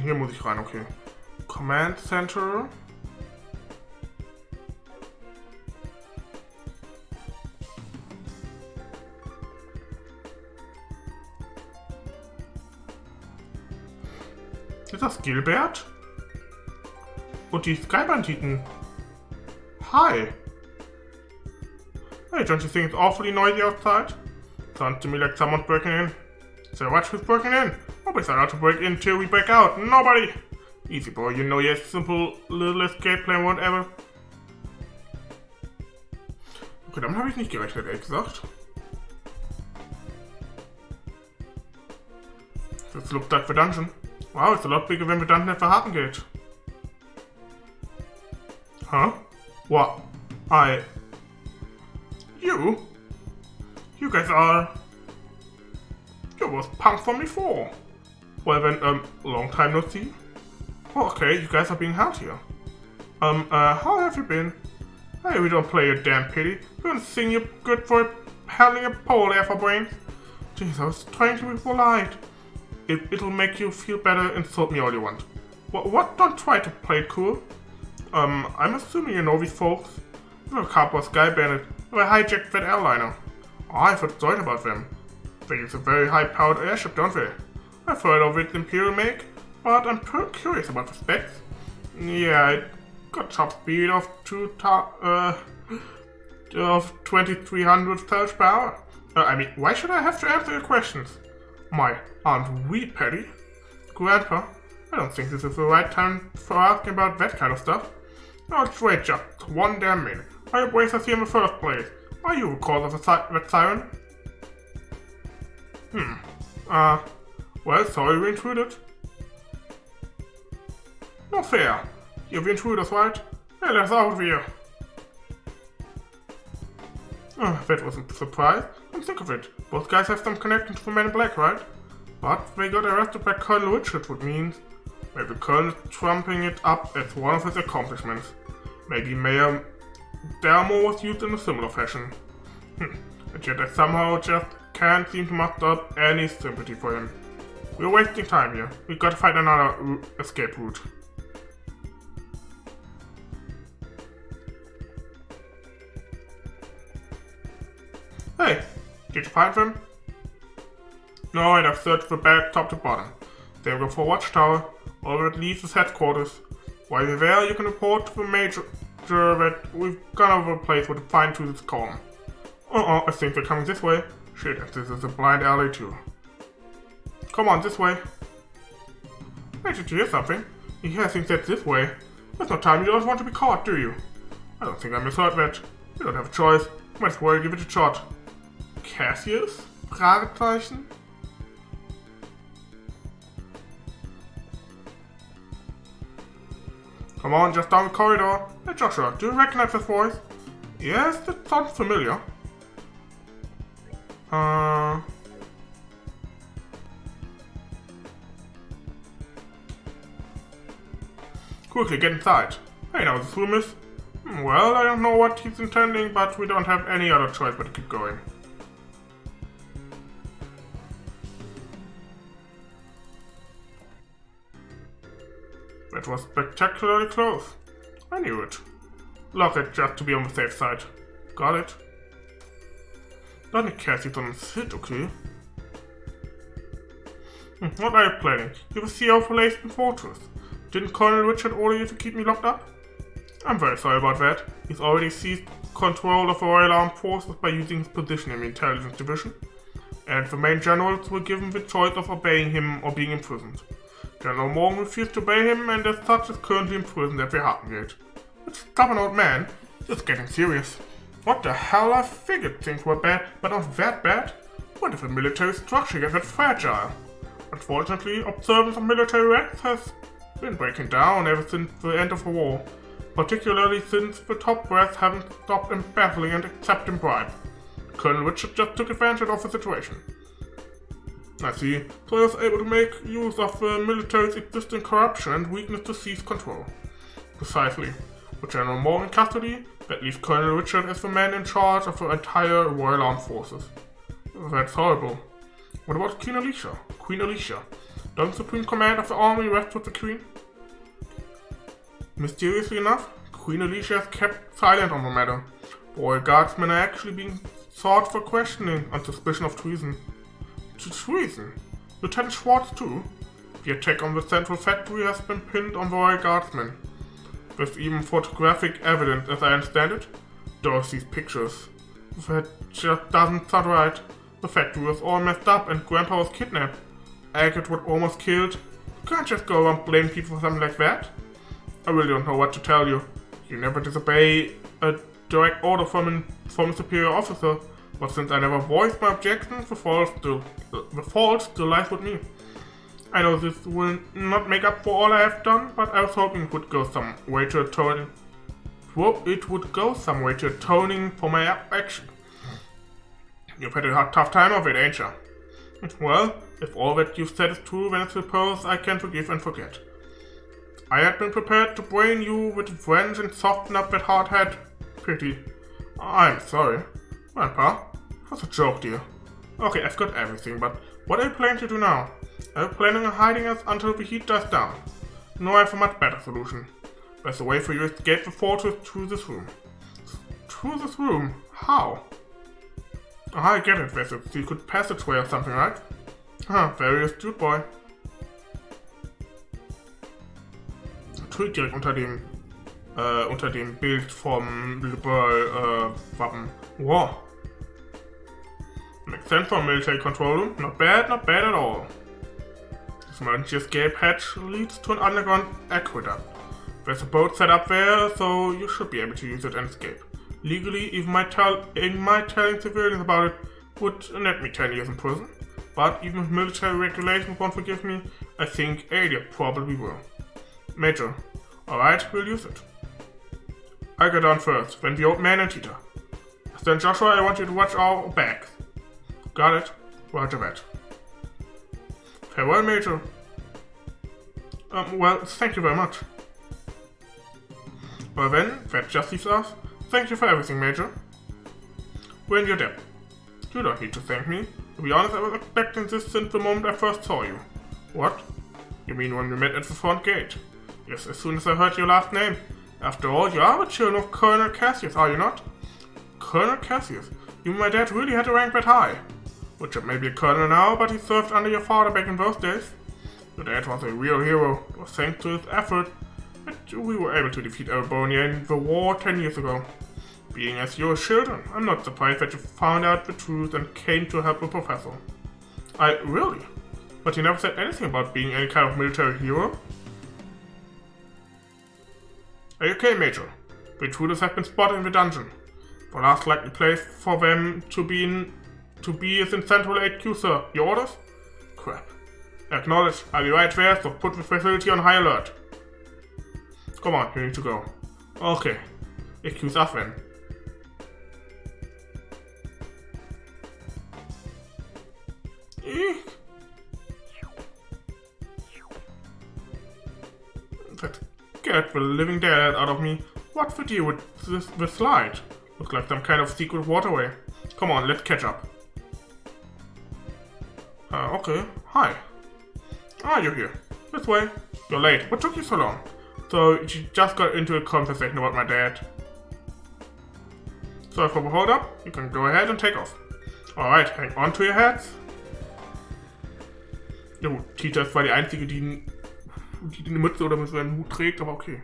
Hier muss ich rein, okay. Command Center. Ist das Gilbert? Und die Sky-Banditen. Hi. Hey, don't you think it's awfully noisy outside? Sounds to me like someone's breaking in. So watch who's breaking in. Nobody's allowed to break in till we break out. Nobody! Easy boy, you know your simple little escape plan won't ever. Okay, damit habe ich nicht gerechnet, ehrlich gesagt. This looks like the dungeon. Wow, it's a lot bigger than the dungeon at the Harten Gate. Huh? What? You? You guys are... You was punk from before. Well then, long time no see. Oh, okay, you guys are being held here. How have you been? Hey, we don't play a damn pity. We don't think you're good for handling a pole there for brains. Jeez, I was trying to be polite. It'll make you feel better, insult me all you want. What? Don't try to play it cool. I'm assuming you know these folks. They're a couple of Sky Bandit. They hijacked that airliner. Oh, I've heard stories about them. They use a very high-powered airship, don't they? I've heard of it Imperial make, but I'm curious about the specs. Yeah, it got top speed of 2300 surge per hour. I mean, why should I have to answer your questions? My, aren't we petty? Grandpa, I don't think this is the right time for asking about that kind of stuff. Now let's wait just one damn minute. Why you waste us here in the first place? Are you the cause of that siren? Well, sorry we intruded. No fair. You're the intruders, right? Hey, let's out of here. That wasn't a surprise. And think of it, both guys have some connection to the Men in Black, right? But they got arrested by Colonel Richard, which means maybe Colonel is trumping it up as one of his accomplishments. Maybe Mayor Delmo was used in a similar fashion. And yet I somehow just can't seem to muster up any sympathy for him. We're wasting time here. We gotta find another escape route. Hey, did you find them? No, and I've searched the bag top to bottom. Then go for Watchtower, or at least his headquarters. While you're there, you can report to the major that we've gone over a place where the fine tooth is calm. I think they're coming this way. Shit, and this is a blind alley too. Come on, this way. Hey, did you hear something? You hear things that's this way. There's no time, you don't want to be caught, do you? I don't think I misheard that. You don't have a choice. Might as well give it a shot. Cassius? Fragezeichen? Come on, just down the corridor. Hey Joshua, do you recognize this voice? Yes, that sounds familiar. Quickly, get inside. Hey, now this room is... Well, I don't know what he's intending, but we don't have any other choice but to keep going. That was spectacularly close. I knew it. Lock it just to be on the safe side. Got it? Doesn't Cassie on sit, okay? What are you planning? You're the CEO for Leiston Fortress. Didn't Colonel Richard order you to keep me locked up? I'm very sorry about that. He's already seized control of the Royal Armed Forces by using his position in the Intelligence Division. And the main generals were given the choice of obeying him or being imprisoned. General Morgan refused to obey him and as such is currently imprisoned at the Harten Gate. That stubborn old man is getting serious. What the hell, I figured things were bad, but not that bad. What if the military structure gets that fragile? Unfortunately, observance of military acts has been breaking down ever since the end of the war, particularly since the top brass haven't stopped embezzling and accepting bribes. Colonel Richard just took advantage of the situation. I see, so he was able to make use of the military's existing corruption and weakness to seize control. Precisely. With General Moore in custody, that leaves Colonel Richard as the man in charge of the entire Royal Armed Forces. That's horrible. What about Queen Alicia? Don't supreme command of the army rest with the queen? Mysteriously enough, Queen Alicia has kept silent on the matter. Royal guardsmen are actually being sought for questioning on suspicion of treason. Treason? Lieutenant Schwartz too? The attack on the central factory has been pinned on the Royal Guardsmen. There's even photographic evidence, as I understand it. Dorothy's pictures. That just doesn't sound right. The factory was all messed up and Grandpa was kidnapped. Agate was almost killed. You can't just go around blaming people for something like that. I really don't know what to tell you. You never disobey a direct order from a superior officer, but since I never voiced my objections, the fault still lies with me. I know this will not make up for all I have done, but I was hoping it would go some way to atoning. For my action. You've had a tough time of it, ain't you? Well, if all that you've said is true, then I suppose I can forgive and forget. I had been prepared to brain you with revenge and soften up that hard head. Pity. I'm sorry. Grandpa, it was a joke, dear. Okay, I've got everything, but what are you planning to do now? Are you planning on hiding us until the heat dies down? No, I have a much better solution. There's a way for you to escape the fortress through this room. Through this room? How? Oh, I get it, there's a secret passageway or something, right? Very astute, boy. Direkt unter dem Bild vom Liberal Wappen. Wow. Makes sense for a military control room. Not bad at all. This emergency escape hatch leads to an underground aqueduct. There's a boat set up there, so you should be able to use it and escape. Legally, even my telling civilians about it would net me 10 years in prison. But even if military regulations won't forgive me, I think Adia probably will. Major. Alright, we'll use it. I'll go down first, then the old man and Tita. Then Joshua, I want you to watch our backs. Got it. Roger that. Farewell, Major. Well, thank you very much. Well then, that just leaves us. Thank you for everything, Major. We're in your debt. You don't need to thank me. To be honest, I was expecting this since the moment I first saw you. What? You mean when we met at the front gate? Yes, as soon as I heard your last name. After all, you are the children of Colonel Cassius, are you not? Colonel Cassius? You and my dad really had a rank that high. Richard may be a colonel now, but he served under your father back in those days. Your dad was a real hero. It was thanks to his effort that we were able to defeat Albonia in the war 10 years ago. Being as your children, I'm not surprised that you found out the truth and came to help the professor. Really? But you never said anything about being any kind of military hero? Are you okay, Major? The intruders have been spotted in the dungeon. The last likely place for them to be is in Central HQ, sir. Your orders? Crap. Acknowledged. I'll be right there, so put the facility on high alert. Come on, you need to go. Okay. HQ's us then. Get the living dead out of me. What's the deal with the slide? Looks like some kind of secret waterway. Come on, let's catch up. Okay. Hi. You're here. This way. You're late. What took you so long? So, you just got into a conversation about my dad. Sorry for the hold up. You can go ahead and take off. Alright, hang on to your hats. Jo, Tita ist zwar die einzige, die eine Mütze oder so einen Hut trägt, aber okay.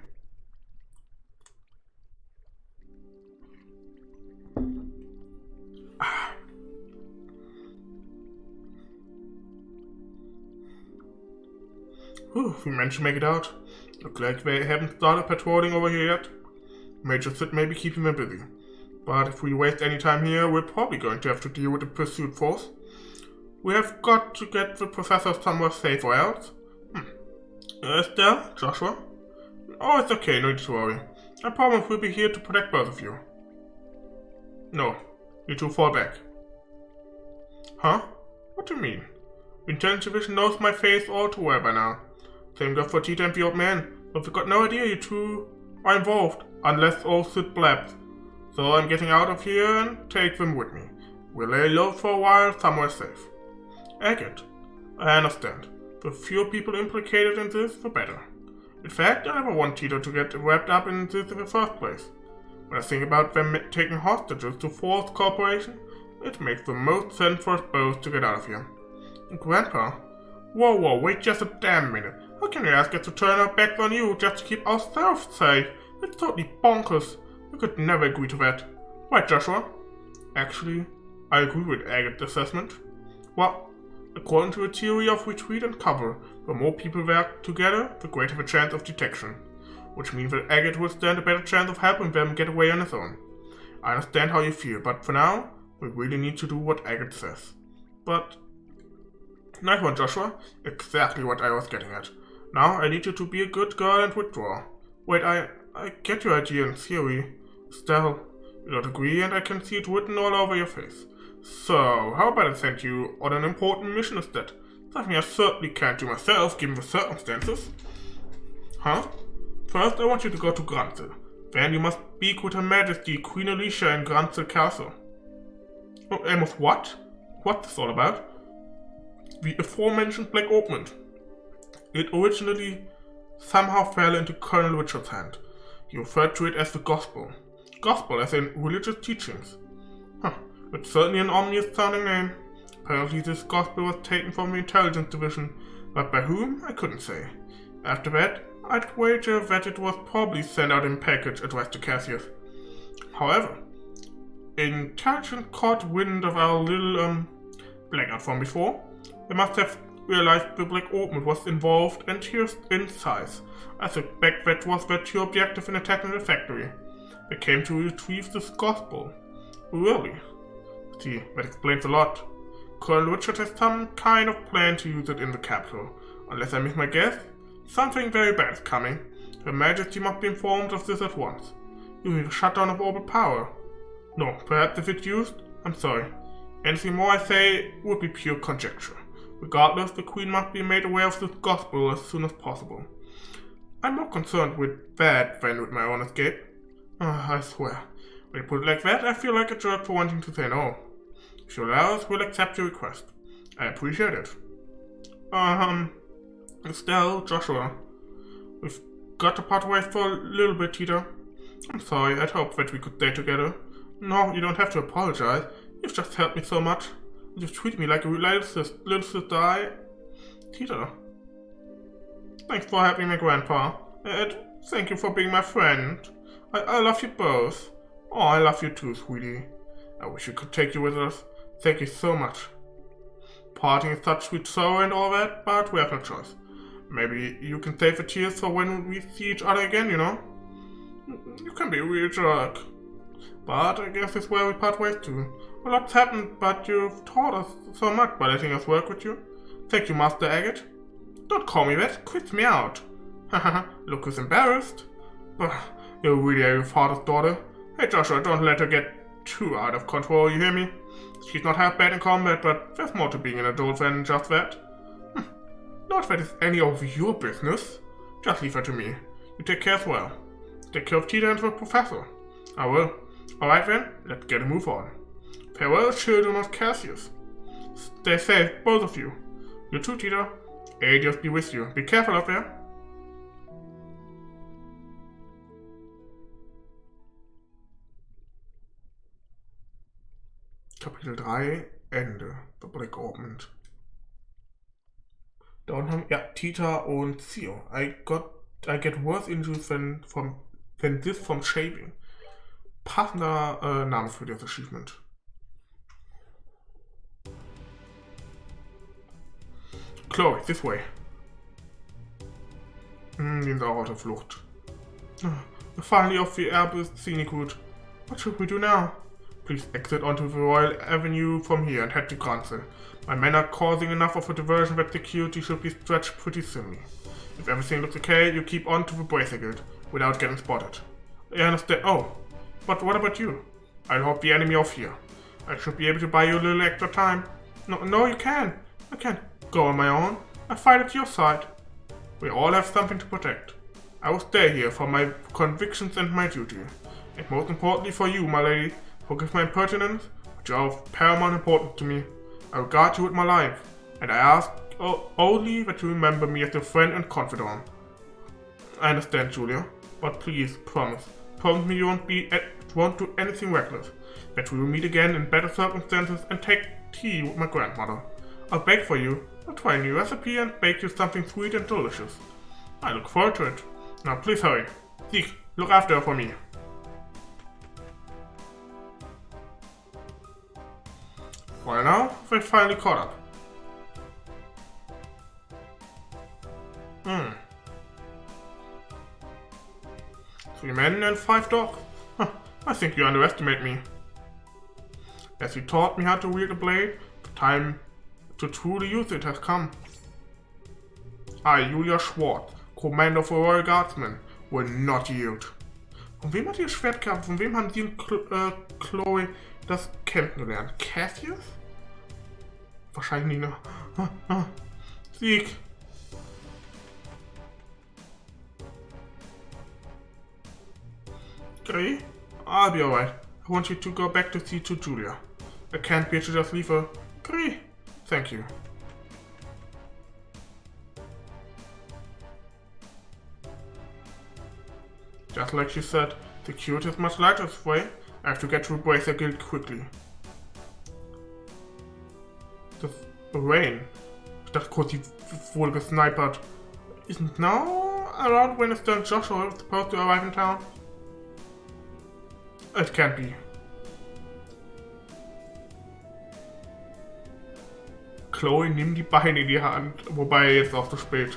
We managed to make it out. Looks like they haven't started patrolling over here yet. Major Sid may be keeping them busy. But if we waste any time here, we're probably going to have to deal with the pursuit force. We have got to get the professor somewhere safe or else. Estelle? Joshua? Oh, it's okay, no need to worry. I promise we'll be here to protect both of you. No, you two fall back. Huh? What do you mean? The intelligence division knows my face all too well by now. Same goes for Tita and the old man, but we've got no idea you two are involved, unless old Sid blabs. So I'm getting out of here and take them with me. We'll lay low for a while, somewhere safe. Agate, I understand. The fewer people implicated in this, the better. In fact, I never want Tito to get wrapped up in this in the first place. When I think about them taking hostages to force cooperation, it makes the most sense for us both to get out of here. Grandpa? Whoa, wait just a damn minute. How can you ask us to turn our backs on you just to keep ourselves safe? It's totally bonkers. We could never agree to that. Right, Joshua? Actually, I agree with Agate's assessment. Well, according to a theory of retreat and cover, the more people work together, the greater the chance of detection. Which means that Agate will stand a better chance of helping them get away on his own. I understand how you feel, but for now, we really need to do what Agate says. But... nice one, Joshua. Exactly what I was getting at. Now, I need you to be a good girl and withdraw. Wait, I get your idea in theory. Still, you don't agree and I can see it written all over your face. So, how about I send you on an important mission instead? Something I certainly can't do myself, given the circumstances. Huh? First, I want you to go to Granzel. Then you must speak with Her Majesty Queen Alicia in Granzel Castle. Oh, Amos, what? What's this all about? The aforementioned Black Ointment. It originally somehow fell into Colonel Richard's hand. He referred to it as the Gospel. Gospel as in religious teachings. Huh, it's certainly an ominous sounding name. Apparently this Gospel was taken from the Intelligence Division, but by whom, I couldn't say. After that, I'd wager that it was probably sent out in a package addressed to Cassius. However, Intelligence caught wind of our little, blackout from before. They must have realized the Black Ointment was involved and here's in size. I suspect that was their true objective in attacking the factory. They came to retrieve this Gospel. Really? See, that explains a lot. Colonel Richard has some kind of plan to use it in the capital. Unless I miss my guess, something very bad is coming. Her Majesty must be informed of this at once. You need a shutdown of orbital power. No, perhaps if it's used, I'm sorry. Anything more I say would be pure conjecture. Regardless, the Queen must be made aware of this Gospel as soon as possible. I'm more concerned with that than with my own escape. I swear. When you put it like that, I feel like a jerk for wanting to say no. If you allow us, we'll accept your request. I appreciate it. Estelle, Joshua. We've got to part ways for a little bit, Tita. I'm sorry, I'd hoped that we could stay together. No, you don't have to apologize. You've just helped me so much. You've treated me like a little sister. Tita. Thanks for helping my grandpa. And thank you for being my friend. I love you both. Oh, I love you too, sweetie. I wish we could take you with us. Thank you so much. Parting is such sweet sorrow and all that, but we have no choice. Maybe you can save the tears for when we see each other again, you know? You can be a real jerk. But I guess it's where we part ways too. A lot's happened, but you've taught us so much by letting us work with you. Thank you, Master Agate. Don't call me that, quits me out. Haha, look who's embarrassed. You really are your father's daughter. Hey Joshua, don't let her get too out of control, you hear me? She's not half bad in combat, but there's more to being an adult than just that. Not that it's any of your business. Just leave her to me. You take care as well. Take care of Tita and the professor. I will. Alright then, let's get a move on. Farewell, children of Cassius. Stay safe, both of you. You too, Tita. Adios be with you. Be careful out there. Kapitel 3, Ende. The Black Ointment. Da unten haben, ja, Tita und Theo. I get worse injuries than this from shaving. Passender Name für das Achievement. Chloe, this way. Die sind auch aus der Flucht. We're finally off the Airbus scenic route. What should we do now? Please exit onto the Royal Avenue from here and head to Granzel. My men are causing enough of a diversion that security should be stretched pretty thinly. If everything looks okay, you keep on to the Bracer Guild without getting spotted. I understand. Oh, but what about you? I'll hold the enemy off here. I should be able to buy you a little extra time. No, you can. I can't go on my own. I fight at your side. We all have something to protect. I will stay here for my convictions and my duty. And most importantly for you, my lady, forgive my impertinence, but you are of paramount importance to me. I regard you with my life, and I ask only that you remember me as your friend and confidant. I understand, Julia, but please, promise me you won't do anything reckless, that we will meet again in better circumstances and take tea with my grandmother. I'll bake for you, I'll try a new recipe and bake you something sweet and delicious. I look forward to it. Now please hurry. Zeke, look after her for me. Well now, they finally caught up. 3 men and 5 dogs. Huh, I think you underestimate me. As you taught me how to wield a blade, the time to truly use it has come. I, Julia Schwartz, Commander for Royal Guardsmen, will not yield. Von wem hat ihr Schwert gehabt? Von wem haben Sie und Chloe das kämpfen gelernt? Cassius? Wahrscheinlich nicht, ne? Sieg! Okay, I'll be alright. I want you to go back to see to Julia. I can't bear to just leave her. Okay, thank you. Just like she said, security is much lighter this way. I have to get to Bracer Guild quickly. Das Rain. Ich dachte kurz, die wurde gesnipert. Isn't now around when it's done Joshua is supposed to arrive in town? It can't be. Chloe, nimm die Beine in die Hand. Wobei, jetzt auch zu spät.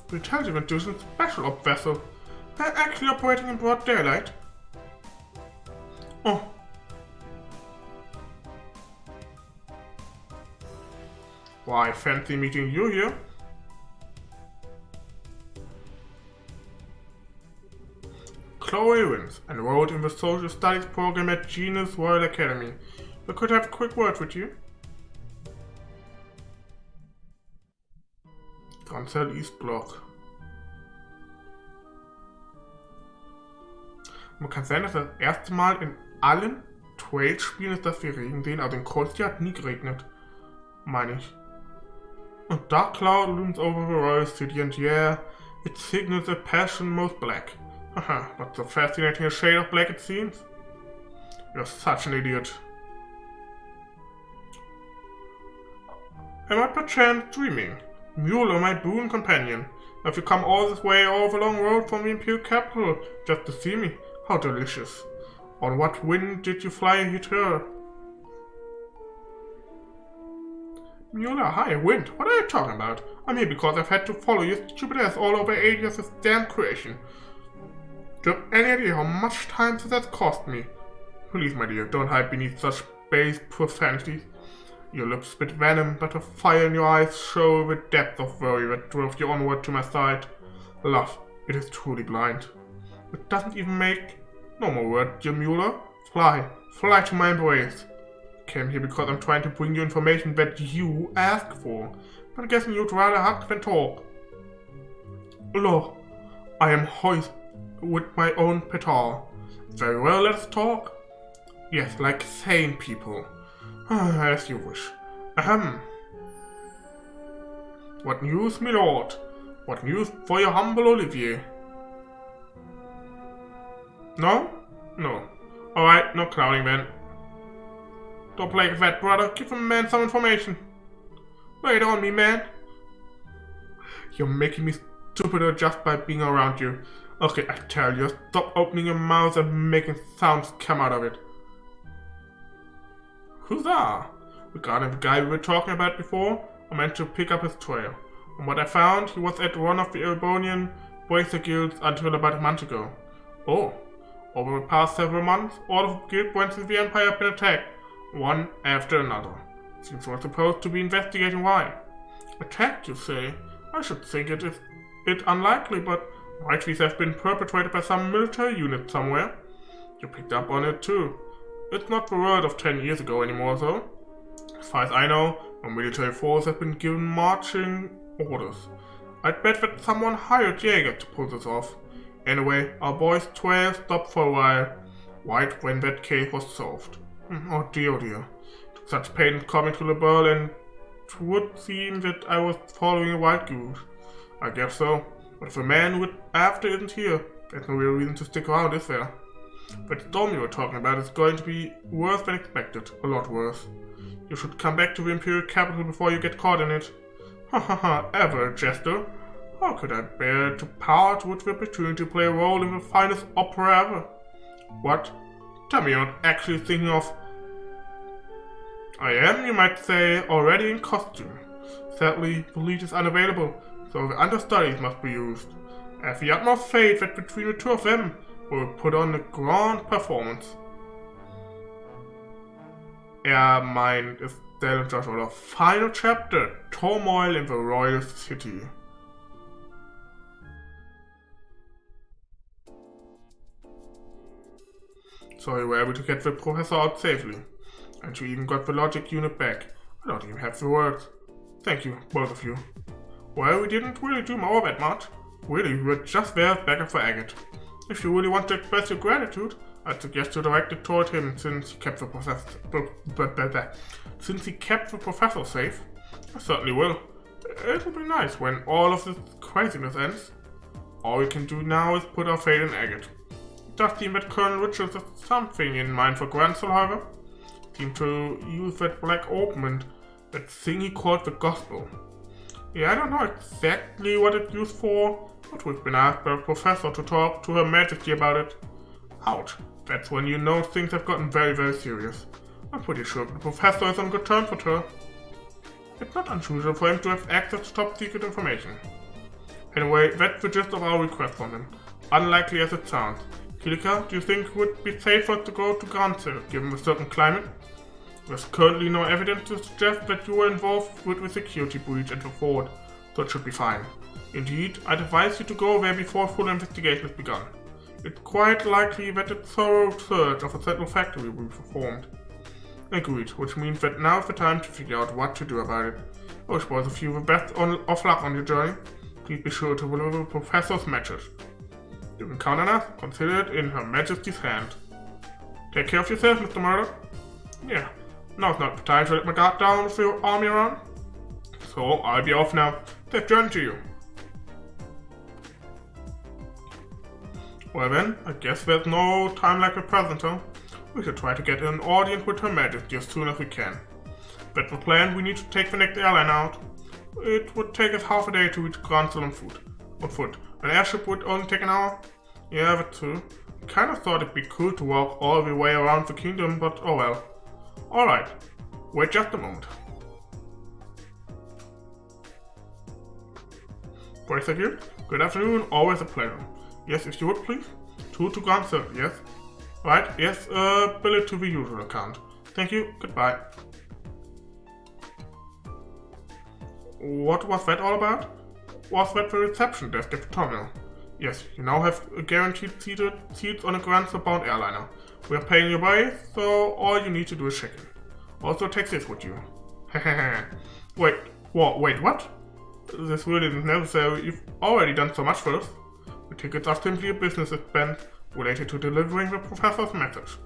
The intelligence division special op vessel. They're actually operating in broad daylight. Oh. Why, fancy meeting you here. Chloe wins, enrolled in the Social Studies program at Genus Royal Academy. We could have a quick word with you. Cancel East Block. Man kann sein, dass das erste Mal in allen Trail-Spielen ist, dass wir Regen sehen. Also in Cold hat nie geregnet. Meine ich. A dark cloud looms over the royal city and yeah, it signals a passion most black. Haha, but so fascinating a shade of black it seems. You're such an idiot. Am I perchance dreaming? Mule, my boon companion. Have you come all this way over the long road from the Imperial capital just to see me? How delicious. On what wind did you fly here? Mula, hi, Wind. What are you talking about? I'm here because I've had to follow your stupid ass all over 8 years of damn creation. Do you have any idea how much time that's cost me? Please, my dear, don't hide beneath such base profanities. Your lips spit venom, but the fire in your eyes show the depth of worry that drove you onward to my side. Love, it is truly blind. It doesn't even make... No more word, dear Mueller. Fly to my embrace. Came here because I'm trying to bring you information that you asked for, but I'm guessing you'd rather hug than talk. Look, I am hoist with my own petard. Very well, let's talk. Yes, like sane people. As you wish. Ahem. What news, my lord? What news for your humble Olivier? No? No. Alright, no clowning then. Don't play with that, brother. Give a man some information. Lay it on me, man. You're making me stupider just by being around you. Okay, I tell you, stop opening your mouth and making sounds come out of it. Huzzah! Regarding the guy we were talking about before, I meant to pick up his trail. From what I found, he was at one of the Erebonian Bracer guilds until about a month ago. Oh, over the past several months, all of the guild branches of the Empire have been attacked, one after another. Seems we're supposed to be investigating why. Attacked, you say? I should think it unlikely, but rights have been perpetrated by some military unit somewhere. You picked up on it too. It's not the world of 10 years ago anymore, though. As far as I know, our military force have been given marching orders. I'd bet that someone hired Jaeger to pull this off. Anyway, our boy's trail stopped for a while. right when that case was solved. Oh dear, oh dear. Took such pain coming to the ball, and it would seem that I was following a wild goose. I guess so. But if the man we're after isn't here, there's no real reason to stick around, is there? That storm you were talking about is going to be worse than expected. A lot worse. You should come back to the Imperial capital before you get caught in it. Ha ha ha, ever a jester. How could I bear to part with the opportunity to play a role in the finest opera ever? What? Tell me you're not actually thinking of... I am, you might say, already in costume. Sadly, the lead is unavailable, so the understudies must be used. I have the utmost faith that between the two of them, we'll put on a grand performance. Mein Estelle und Joshua, the final chapter, Turmoil in the Royal City. So you were able to get the professor out safely. And you even got the logic unit back. I don't even have the words. Thank you, both of you. Well, we didn't really do all that much. Really, we were just there as backup for Agate. If you really want to express your gratitude, I'd suggest you direct it toward him since he kept the professor safe. I certainly will. It'll be nice when all of this craziness ends. All we can do now is put our faith in Agate. It does seem that Colonel Richards has something in mind for Grancel, however. Seemed to use that black ointment, that thing he called the gospel. Yeah, I don't know exactly what it's used for, but we've been asked by the professor to talk to Her Majesty about it. Ouch, that's when you know things have gotten very, very serious. I'm pretty sure the professor is on good terms with her. It's not unusual for him to have access to top secret information. Anyway, that's the gist of our request from him. Unlikely as it sounds. Kilika, do you think it would be safer to go to Grancel, given the certain climate? There's currently no evidence to suggest that you were involved with the security breach at the fort, so it should be fine. Indeed, I'd advise you to go there before full investigation is begun. It's quite likely that a thorough search of the central factory will be performed. Agreed, which means that now's the time to figure out what to do about it. I wish both of you the best of luck on your journey. Please be sure to deliver the professor's message. You can count on us, consider it in Her Majesty's hand. Take care of yourself, Mr. Murdoch. Yeah, now's not the time to let my guard down with your army around. So, I'll be off now. Safe journey to you. Well then, I guess there's no time like the present, huh? We should try to get an audience with Her Majesty as soon as we can. That's the plan. We need to take the next airline out. It would take us half a day to reach Grancel on foot. An airship would only take an hour. Yeah, that's true. Kinda thought it'd be cool to walk all the way around the kingdom, but oh well. Alright, wait just a moment. Bracer Guild, good afternoon, always a pleasure. Yes, if you would please. To Grancel, yes. Right, yes, bill it to the usual account. Thank you, goodbye. What was that all about? Was that the reception desk at the terminal? Yes, you now have a guaranteed seats on a Grancel-bound airliner. We are paying your way, so all you need to do is check in. Also take this with you. Wait, what? This really isn't necessary. You've already done so much for us. The tickets are simply a business expense related to delivering the professor's message.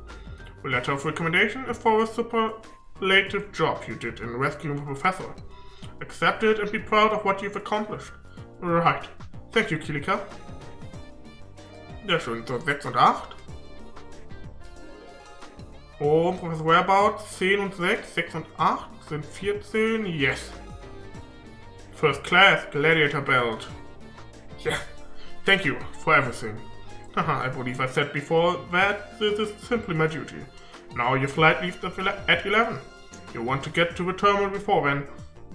The letter of recommendation is for a superlative job you did in rescuing the professor. Accept it and be proud of what you've accomplished. Right. Thank you, Kilika. Sehr schön. So, 6 und 8. Und Professor Whereabouts 10 und 6. 6 und 8 sind 14. Yes. First class gladiator belt. Yeah. Thank you for everything. Haha, I believe I said before that this is simply my duty. Now your flight leaves at 11. You want to get to the terminal before then,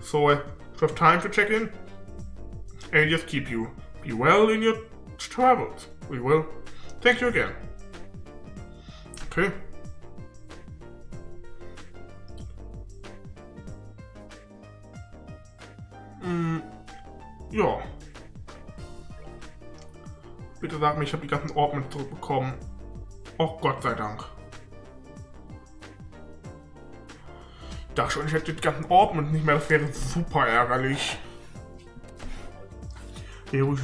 so you have time to check in. And just keep you. Be well in your travels. We will. Thank you again. Okay. Ja. Bitte sag mir, ich habe die ganzen Ordner zurückbekommen. Oh Gott sei Dank. Ich dachte schon, ich hätte die ganzen Ordner nicht mehr. Das wäre super ärgerlich. Wäre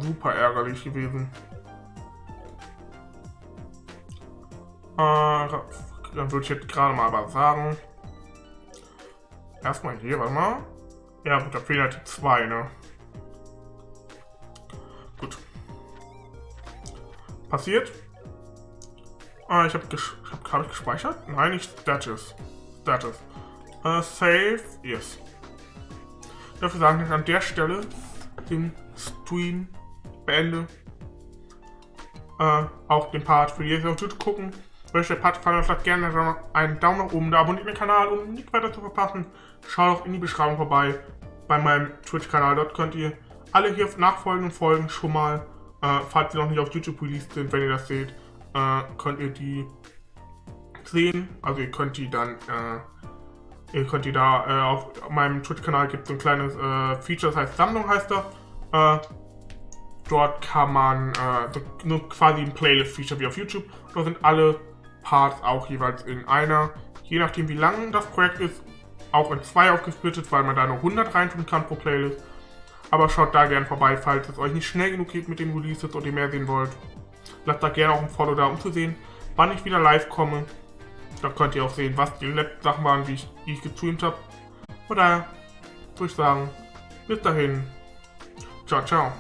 super ärgerlich gewesen. Dann würde ich jetzt gerade mal was sagen. Erstmal hier, warte mal. Ja gut, da fehlen halt die 2, ne? Gut. Passiert. Ich habe gespeichert? Nein, nicht Status. Save, yes. Dafür sagen, dass ich an der Stelle den Stream beende. Auch den Part für die auf YouTube gucken. Wenn euch der Part gefallen hat, lasst gerne einen Daumen nach oben da, abonniert den Kanal, um nichts weiter zu verpassen. Schaut auch in die Beschreibung vorbei bei meinem Twitch-Kanal. Dort könnt ihr alle hier nachfolgenden Folgen schon mal, falls sie noch nicht auf YouTube released sind, wenn ihr das seht, könnt ihr die sehen. Also ihr könnt die dann, auf meinem Twitch-Kanal gibt es ein kleines Feature, das heißt Sammlung heißt das. Dort kann man nur quasi ein Playlist-Feature wie auf YouTube. Dort sind alle Parts auch jeweils in einer, je nachdem wie lang das Projekt ist, auch in 2 aufgesplittet, weil man da nur 100 reintun kann pro Playlist. Aber schaut da gerne vorbei, falls es euch nicht schnell genug geht mit den Releases und ihr mehr sehen wollt. Lasst da gerne auch ein Follow da, um zu sehen, wann ich wieder live komme. Da könnt ihr auch sehen, was die letzten Sachen waren, die ich gestreamt habe. Von daher würde ich sagen, bis dahin. Ciao, ciao.